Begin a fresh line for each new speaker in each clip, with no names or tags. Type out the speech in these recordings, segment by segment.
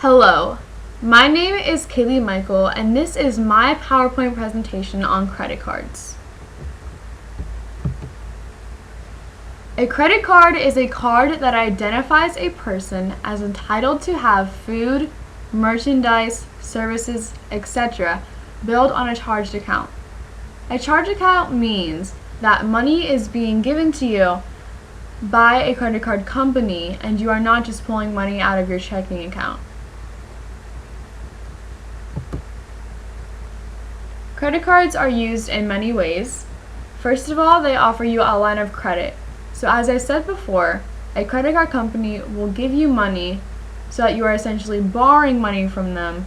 Hello, my name is Kaylee Michael, and this is my PowerPoint presentation on credit cards. A credit card is a card that identifies a person as entitled to have food, merchandise, services, etc. billed on a charged account. A charged account means that money is being given to you by a credit card company and you are not just pulling money out of your checking account. Credit cards are used in many ways. First of all, they offer you a line of credit. So as I said before, a credit card company will give you money so that you are essentially borrowing money from them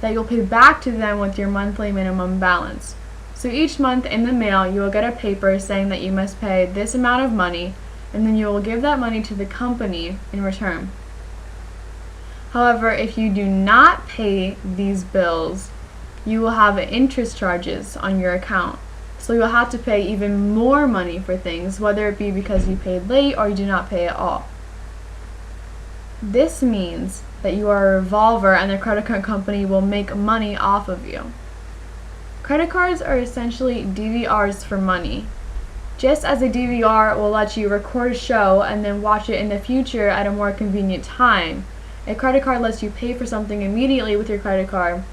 that you'll pay back to them with your monthly minimum balance. So each month in the mail, you will get a paper saying that you must pay this amount of money, and then you will give that money to the company in return. However, if you do not pay these bills, you will have interest charges on your account. So you'll have to pay even more money for things, whether it be because you paid late or you do not pay at all. This means that you are a revolver and the credit card company will make money off of you. Credit cards are essentially DVRs for money. Just as a DVR will let you record a show and then watch it in the future at a more convenient time, a credit card lets you pay for something immediately with your credit card,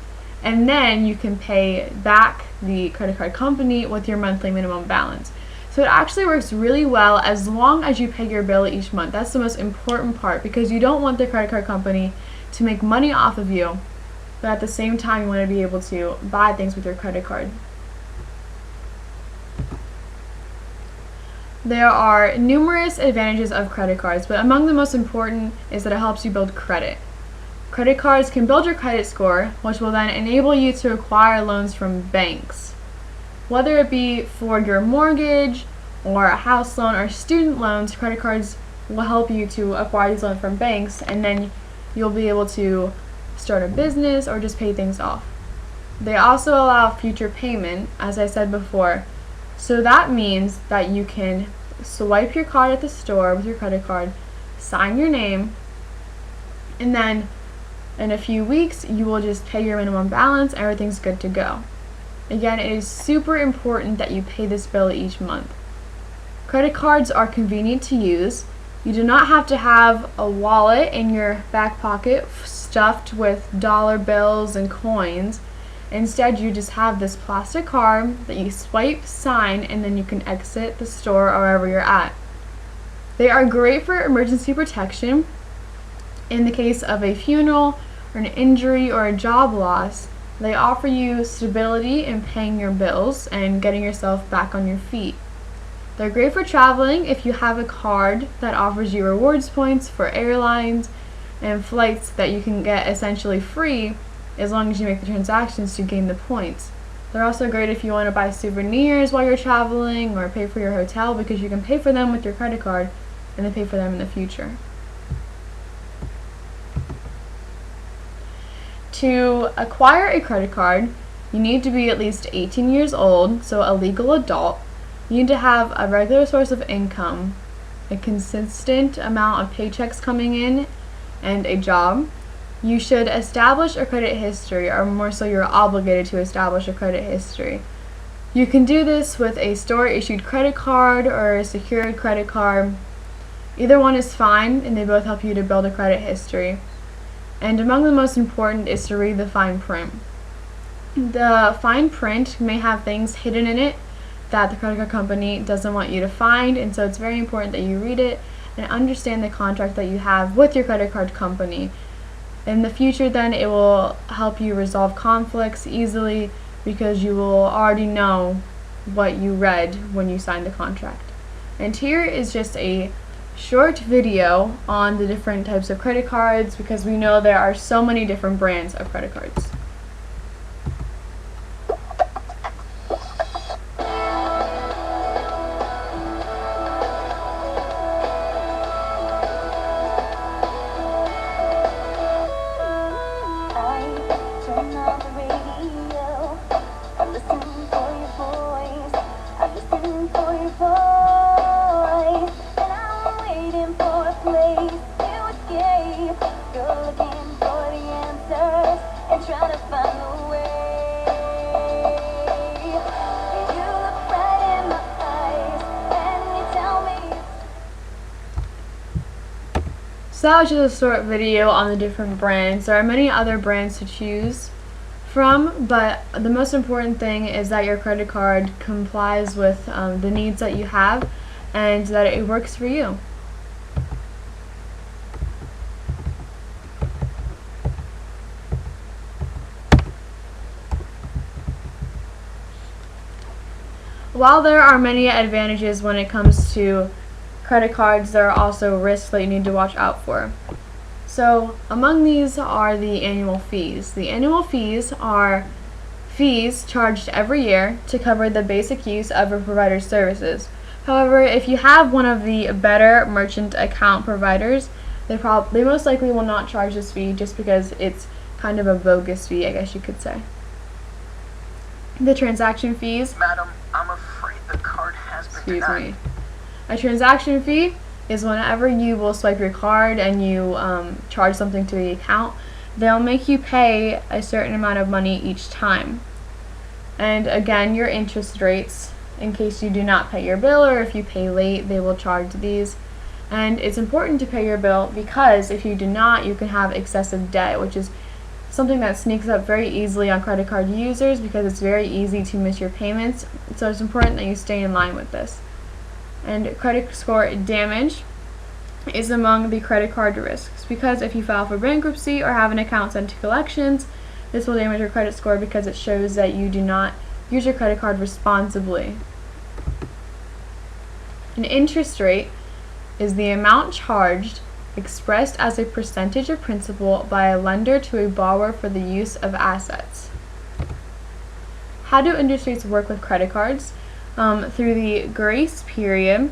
and then you can pay back the credit card company with your monthly minimum balance. So it actually works really well as long as you pay your bill each month. That's the most important part, because you don't want the credit card company to make money off of you, but at the same time you want to be able to buy things with your credit card. There are numerous advantages of credit cards, but among the most important is that it helps you build credit. Credit cards can build your credit score, which will then enable you to acquire loans from banks. Whether it be for your mortgage or a house loan or student loans, credit cards will help you to acquire these loans from banks, and then you'll be able to start a business or just pay things off. They also allow future payment, as I said before. So that means that you can swipe your card at the store with your credit card, sign your name, and then in a few weeks you will just pay your minimum balance, everything's good to go. Again, it is super important that you pay this bill each month. Credit cards are convenient to use. You do not have to have a wallet in your back pocket stuffed with dollar bills and coins. Instead, you just have this plastic card that you swipe, sign, and then you can exit the store or wherever you're at. They are great for emergency protection. In the case of a funeral or an injury or a job loss, they offer you stability in paying your bills and getting yourself back on your feet. They're great for traveling if you have a card that offers you rewards points for airlines and flights that you can get essentially free as long as you make the transactions to gain the points. They're also great if you want to buy souvenirs while you're traveling or pay for your hotel, because you can pay for them with your credit card and then pay for them in the future. To acquire a credit card, you need to be at least 18 years old, so a legal adult. You need to have a regular source of income, a consistent amount of paychecks coming in, and a job. You should establish a credit history, or more so you're obligated to establish a credit history. You can do this with a store-issued credit card or a secured credit card. Either one is fine, and they both help you to build a credit history. And among the most important is to read the fine print. The fine print may have things hidden in it that the credit card company doesn't want you to find, and so it's very important that you read it and understand the contract that you have with your credit card company. In the future, then, it will help you resolve conflicts easily because you will already know what you read when you signed the contract. And here is just a short video on the different types of credit cards, because we know there are so many different brands of credit cards.
Place to escape. You're looking for the end.
So that was just a short video on the different brands. There are many other brands to choose from, but the most important thing is that your credit card complies with the needs that you have and that it works for you. While there are many advantages when it comes to credit cards, there are also risks that you need to watch out for. So among these are the annual fees. The annual fees are fees charged every year to cover the basic use of a provider's services. However, if you have one of the better merchant account providers, they most likely will not charge this fee just because it's kind of a bogus fee, I guess you could say. The transaction fees.
Madam, I'm afraid the card has been denied.
A transaction fee is whenever you will swipe your card and you charge something to the account, they'll make you pay a certain amount of money each time. And again, your interest rates, in case you do not pay your bill or if you pay late, they will charge these. And it's important to pay your bill because if you do not, you can have excessive debt, which is something that sneaks up very easily on credit card users because it's very easy to miss your payments. So it's important that you stay in line with this. And credit score damage is among the credit card risks because if you file for bankruptcy or have an account sent to collections, this will damage your credit score because it shows that you do not use your credit card responsibly. An interest rate is the amount charged expressed as a percentage of principal by a lender to a borrower for the use of assets. How do interest rates work with credit cards? Through the grace period,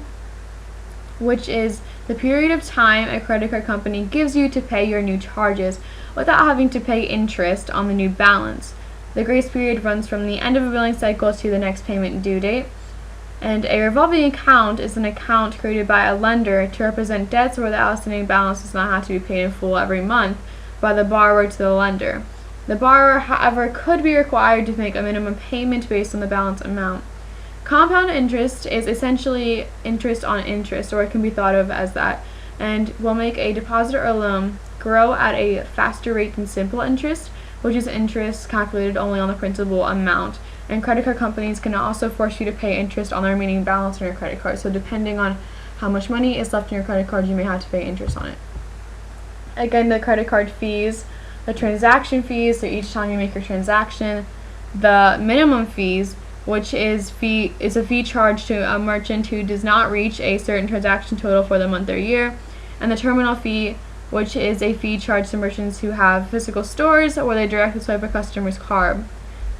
which is the period of time a credit card company gives you to pay your new charges without having to pay interest on the new balance. The grace period runs from the end of a billing cycle to the next payment due date. And a revolving account is an account created by a lender to represent debts where the outstanding balance does not have to be paid in full every month by the borrower to the lender. The borrower, however, could be required to make a minimum payment based on the balance amount. Compound interest is essentially interest on interest, or it can be thought of as that, and will make a deposit or loan grow at a faster rate than simple interest, which is interest calculated only on the principal amount. And credit card companies can also force you to pay interest on the remaining balance on your credit card. So depending on how much money is left in your credit card, you may have to pay interest on it. Again, the credit card fees, the transaction fees, so each time you make your transaction, the minimum fees, which is a fee charged to a merchant who does not reach a certain transaction total for the month or year, and the terminal fee, which is a fee charged to merchants who have physical stores where they directly swipe a customer's card.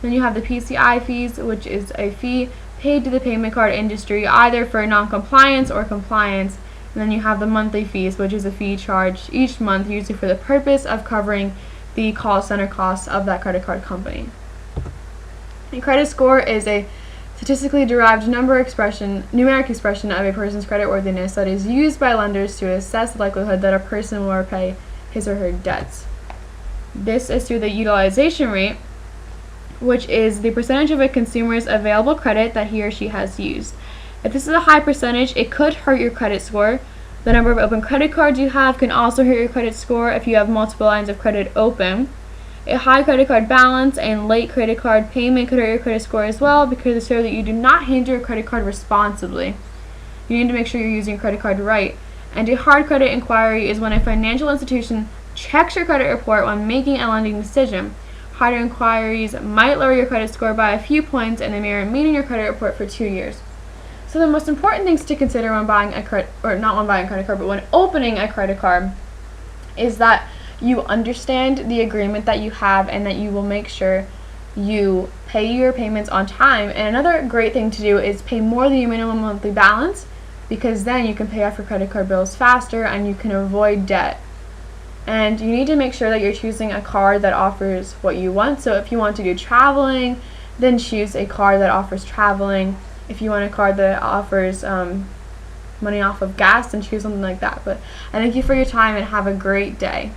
Then you have the PCI fees, which is a fee paid to the payment card industry either for non-compliance or compliance. And then you have the monthly fees, which is a fee charged each month, usually for the purpose of covering the call center costs of that credit card company. A credit score is a statistically derived numeric expression of a person's creditworthiness that is used by lenders to assess the likelihood that a person will repay his or her debts. This is through the utilization rate, which is the percentage of a consumer's available credit that he or she has used. If this is a high percentage, it could hurt your credit score. The number of open credit cards you have can also hurt your credit score if you have multiple lines of credit open. A high credit card balance and late credit card payment could hurt your credit score as well because it shows that you do not handle your credit card responsibly. You need to make sure you're using your credit card right. And a hard credit inquiry is when a financial institution checks your credit report when making a lending decision. Harder inquiries might lower your credit score by a few points and they may remain in your credit report for 2 years. So the most important things to consider when buying a credit, or not when buying a credit card, but when opening a credit card, is that you understand the agreement that you have and that you will make sure you pay your payments on time. And another great thing to do is pay more than your minimum monthly balance, because then you can pay off your credit card bills faster and you can avoid debt. And you need to make sure that you're choosing a card that offers what you want. So if you want to do traveling, then choose a card that offers traveling. If you want a card that offers money off of gas, then choose something like that. But I thank you for your time and have a great day.